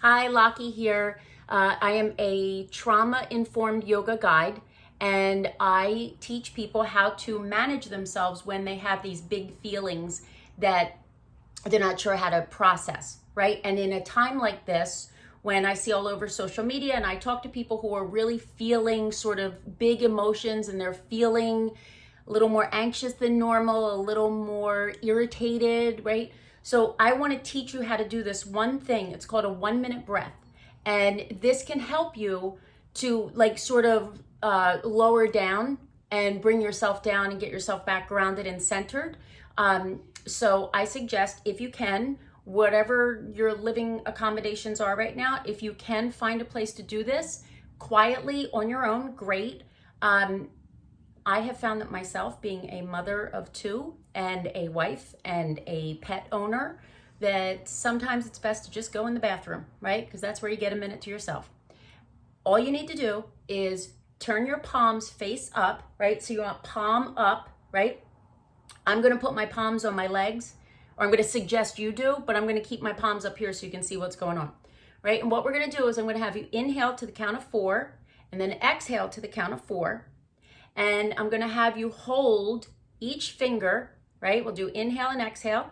Hi, Laki here. I am a trauma-informed yoga guide, and I teach people how to manage themselves when they have these big feelings that they're not sure how to process, right? And in a time like this, when I see all over social media and I talk to people who are really feeling sort of big emotions and they're feeling a little more anxious than normal, a little more irritated, right? So I want to teach you how to do this one thing. It's called a 1-minute breath. And this can help you to sort of lower down and bring yourself down and get yourself back grounded and centered. So I suggest, if you can, whatever your living accommodations are right now, if you can find a place to do this quietly on your own, great. I have found that myself, being a mother of two and a wife and a pet owner, that sometimes it's best to just go in the bathroom, right? Because that's where you get a minute to yourself. All you need to do is turn your palms face up, right? So you want palm up, right? I'm going to put my palms on my legs, or I'm going to suggest you do, but I'm going to keep my palms up here so you can see what's going on, right? And what we're going to do is I'm going to have you inhale to the count of 4 and then exhale to the count of 4. And I'm going to have you hold each finger, right? We'll do inhale and exhale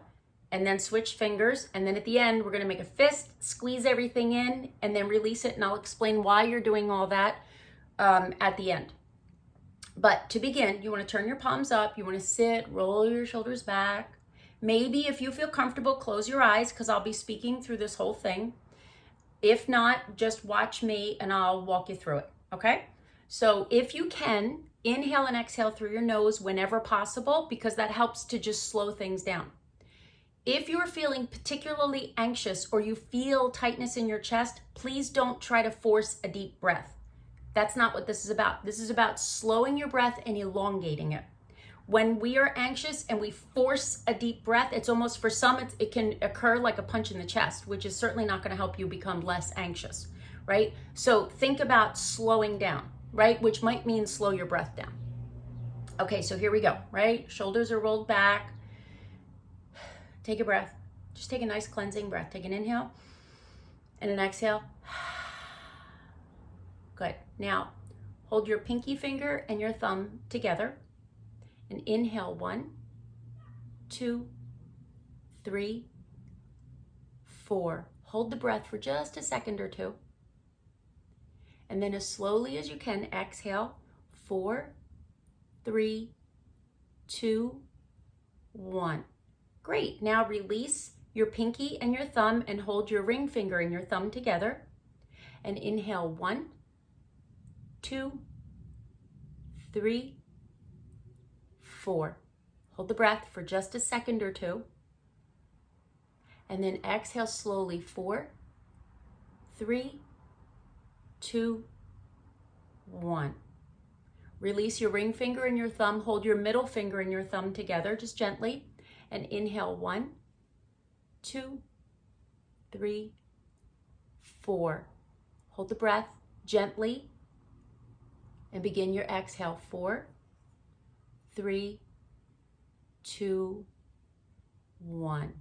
and then switch fingers. And then at the end, we're going to make a fist, squeeze everything in, and then release it. And I'll explain why you're doing all that at the end. But to begin, you want to turn your palms up. You want to sit, roll your shoulders back. Maybe if you feel comfortable, close your eyes, because I'll be speaking through this whole thing. If not, just watch me and I'll walk you through it, okay? So if you can, inhale and exhale through your nose whenever possible, because that helps to just slow things down. If you're feeling particularly anxious or you feel tightness in your chest, please don't try to force a deep breath. That's not what this is about. This is about slowing your breath and elongating it. When we are anxious and we force a deep breath, it's almost, for some, it can occur like a punch in the chest, which is certainly not going to help you become less anxious, right? So think about slowing down, right? Which might mean slow your breath down. Okay, so here we go, right? Shoulders are rolled back. Take a breath. Just take a nice cleansing breath. Take an inhale and an exhale. Good. Now, hold your pinky finger and your thumb together and inhale 1, 2, 3, 4. Hold the breath for just a second or two. And then as slowly as you can, exhale 4, 3, 2, 1. Great. Now release your pinky and your thumb and hold your ring finger and your thumb together. And inhale 1, 2, 3, 4. Hold the breath for just a second or two. And then exhale slowly. 4, 3, 2, 1. Release your ring finger and your thumb. Hold your middle finger and your thumb together, just gently. And inhale 1, 2, 3, 4. Hold the breath gently and begin your exhale. 4, 3, 2, 1.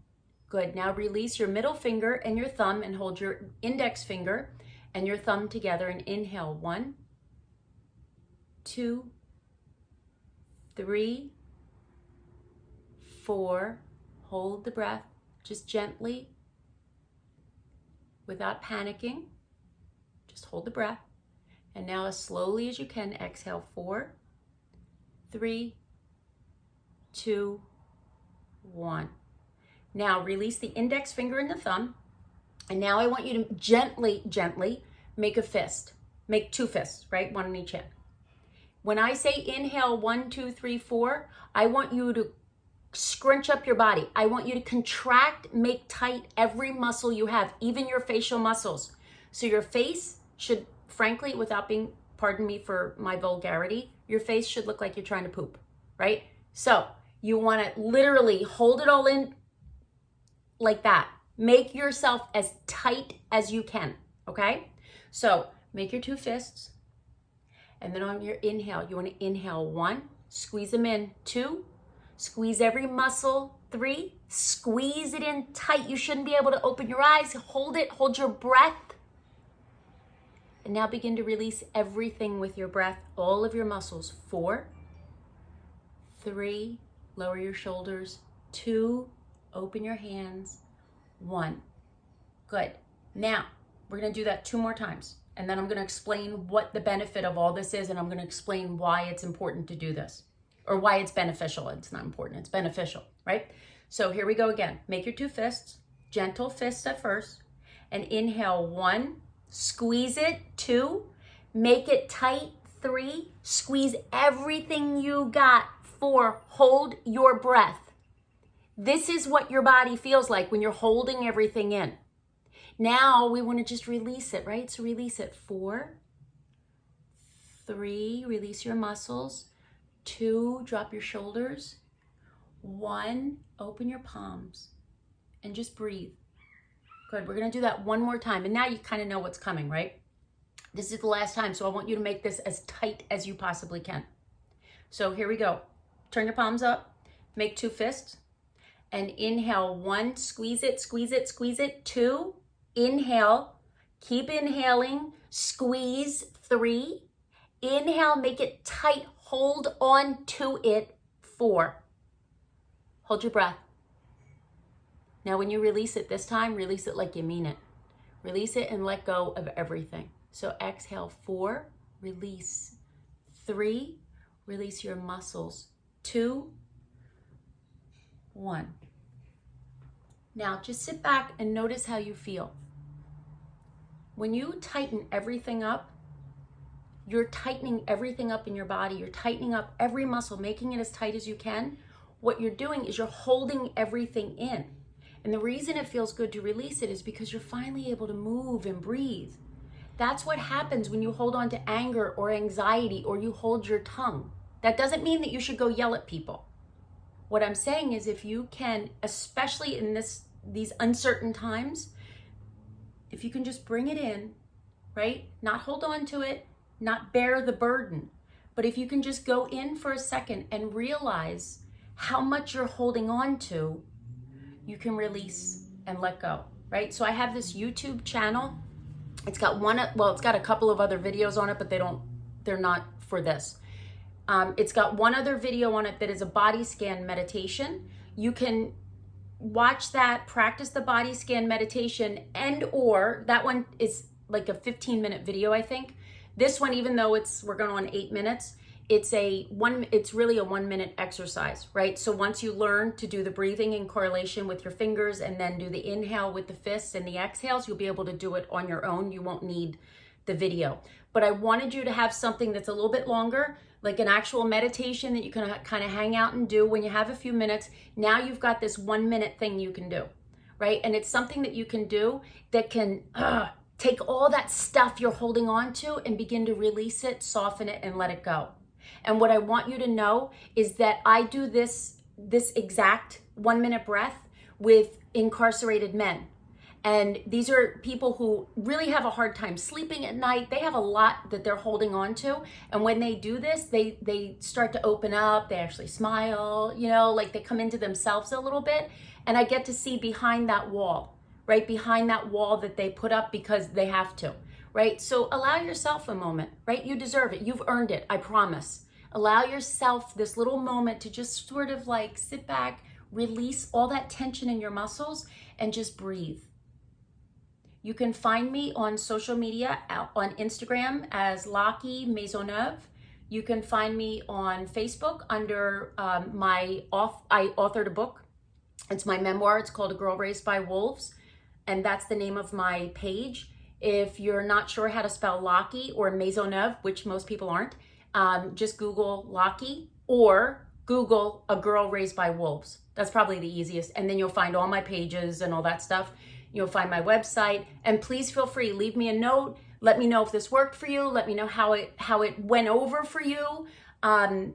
Good. Now release your middle finger and your thumb and hold your index finger and your thumb together and inhale 1, 2, 3, 4. Hold the breath just gently without panicking. Just hold the breath. And now as slowly as you can, exhale 4, 3, 2, 1. Now release the index finger and the thumb. And now I want you to gently make a fist. Make 2 fists, right? 1 in each hand. When I say inhale 1, 2, 3, 4, I want you to scrunch up your body. I want you to contract, make tight every muscle you have, even your facial muscles. So your face should, frankly, without being, pardon me for my vulgarity, your face should look like you're trying to poop, right? So you want to literally hold it all in like that. Make yourself as tight as you can, okay? So make your 2 fists. And then on your inhale, you want to inhale 1, squeeze them in. 2, squeeze every muscle 3. Squeeze it in tight. You shouldn't be able to open your eyes. Hold it. Hold your breath. And now begin to release everything with your breath, all of your muscles. 4, 3, lower your shoulders. 2, open your hands. 1. Good. Now, we're going to do that 2 more times. And then I'm going to explain what the benefit of all this is, and I'm going to explain why it's important to do this. Or why it's beneficial. It's not important. It's beneficial, right? So here we go again. Make your 2 fists. Gentle fists at first. And inhale. 1. Squeeze it. 2. Make it tight. 3. Squeeze everything you got. 4. Hold your breath. This is what your body feels like when you're holding everything in. Now we want to just release it, right? So release it. 4, 3, release your muscles. 2, drop your shoulders. 1, open your palms and just breathe. Good. We're going to do that 1 more time. And now you kind of know what's coming, right? This is the last time, so I want you to make this as tight as you possibly can. So here we go. Turn your palms up. Make 2 fists. And inhale. 1, squeeze it, squeeze it, squeeze it. 2, inhale. Keep inhaling. Squeeze. 3. Inhale, make it tight. Hold on to it. 4. Hold your breath. Now when you release it this time, release it like you mean it. Release it and let go of everything. So exhale. 4, release. 3, release your muscles. 2, 1. Now just sit back and notice how you feel. When you tighten everything up, you're tightening everything up in your body. You're tightening up every muscle, making it as tight as you can. What you're doing is you're holding everything in. And the reason it feels good to release it is because you're finally able to move and breathe. That's what happens when you hold on to anger or anxiety or you hold your tongue. That doesn't mean that you should go yell at people. What I'm saying is if you can, especially in these uncertain times, if you can just bring it in, right? Not hold on to it, not bear the burden. But if you can just go in for a second and realize how much you're holding on to, you can release and let go, right? So I have this YouTube channel. It's got it's got a couple of other videos on it, but they're not for this. It's got one other video on it that is a body scan meditation. You can watch that, practice the body scan meditation, and or that one is like a 15-minute video, I think. This one, even though we're going on 8 minutes, it's really a 1-minute exercise, right? So once you learn to do the breathing in correlation with your fingers and then do the inhale with the fists and the exhales, you'll be able to do it on your own. You won't need the video. But I wanted you to have something that's a little bit longer, like an actual meditation that you can kind of hang out and do when you have a few minutes. Now you've got this 1-minute thing you can do, right? And it's something that you can do that can take all that stuff you're holding on to and begin to release it, soften it, and let it go. And what I want you to know is that I do this exact 1-minute breath with incarcerated men. And these are people who really have a hard time sleeping at night. They have a lot that they're holding on to. And when they do this, they start to open up. They actually smile, like they come into themselves a little bit. And I get to see behind that wall, right? Behind that wall that they put up because they have to, right? So allow yourself a moment, right? You deserve it. You've earned it. I promise. Allow yourself this little moment to just sort of like sit back, release all that tension in your muscles, and just breathe. You can find me on social media, on Instagram as Laki Maisonneuve. You can find me on Facebook under I authored a book. It's my memoir. It's called A Girl Raised by Wolves. And that's the name of my page. If you're not sure how to spell Laki or Maisonneuve, which most people aren't, just Google Laki or Google A Girl Raised by Wolves. That's probably the easiest. And then you'll find all my pages and all that stuff. You'll find my website. And please feel free, leave me a note. Let me know if this worked for you. Let me know how it went over for you. And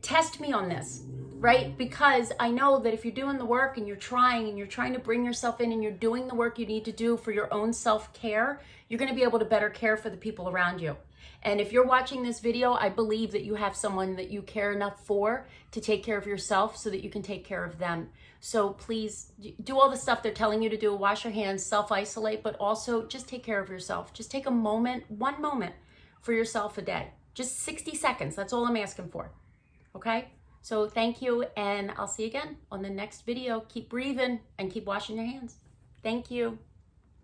test me on this, right? Because I know that if you're doing the work and you're trying to bring yourself in and you're doing the work you need to do for your own self-care, you're going to be able to better care for the people around you. And if you're watching this video, I believe that you have someone that you care enough for to take care of yourself so that you can take care of them. So please do all the stuff they're telling you to do. Wash your hands, self-isolate, but also just take care of yourself. Just take a moment, 1 moment for yourself a day. Just 60 seconds. That's all I'm asking for. Okay? So thank you, and I'll see you again on the next video. Keep breathing and keep washing your hands. Thank you.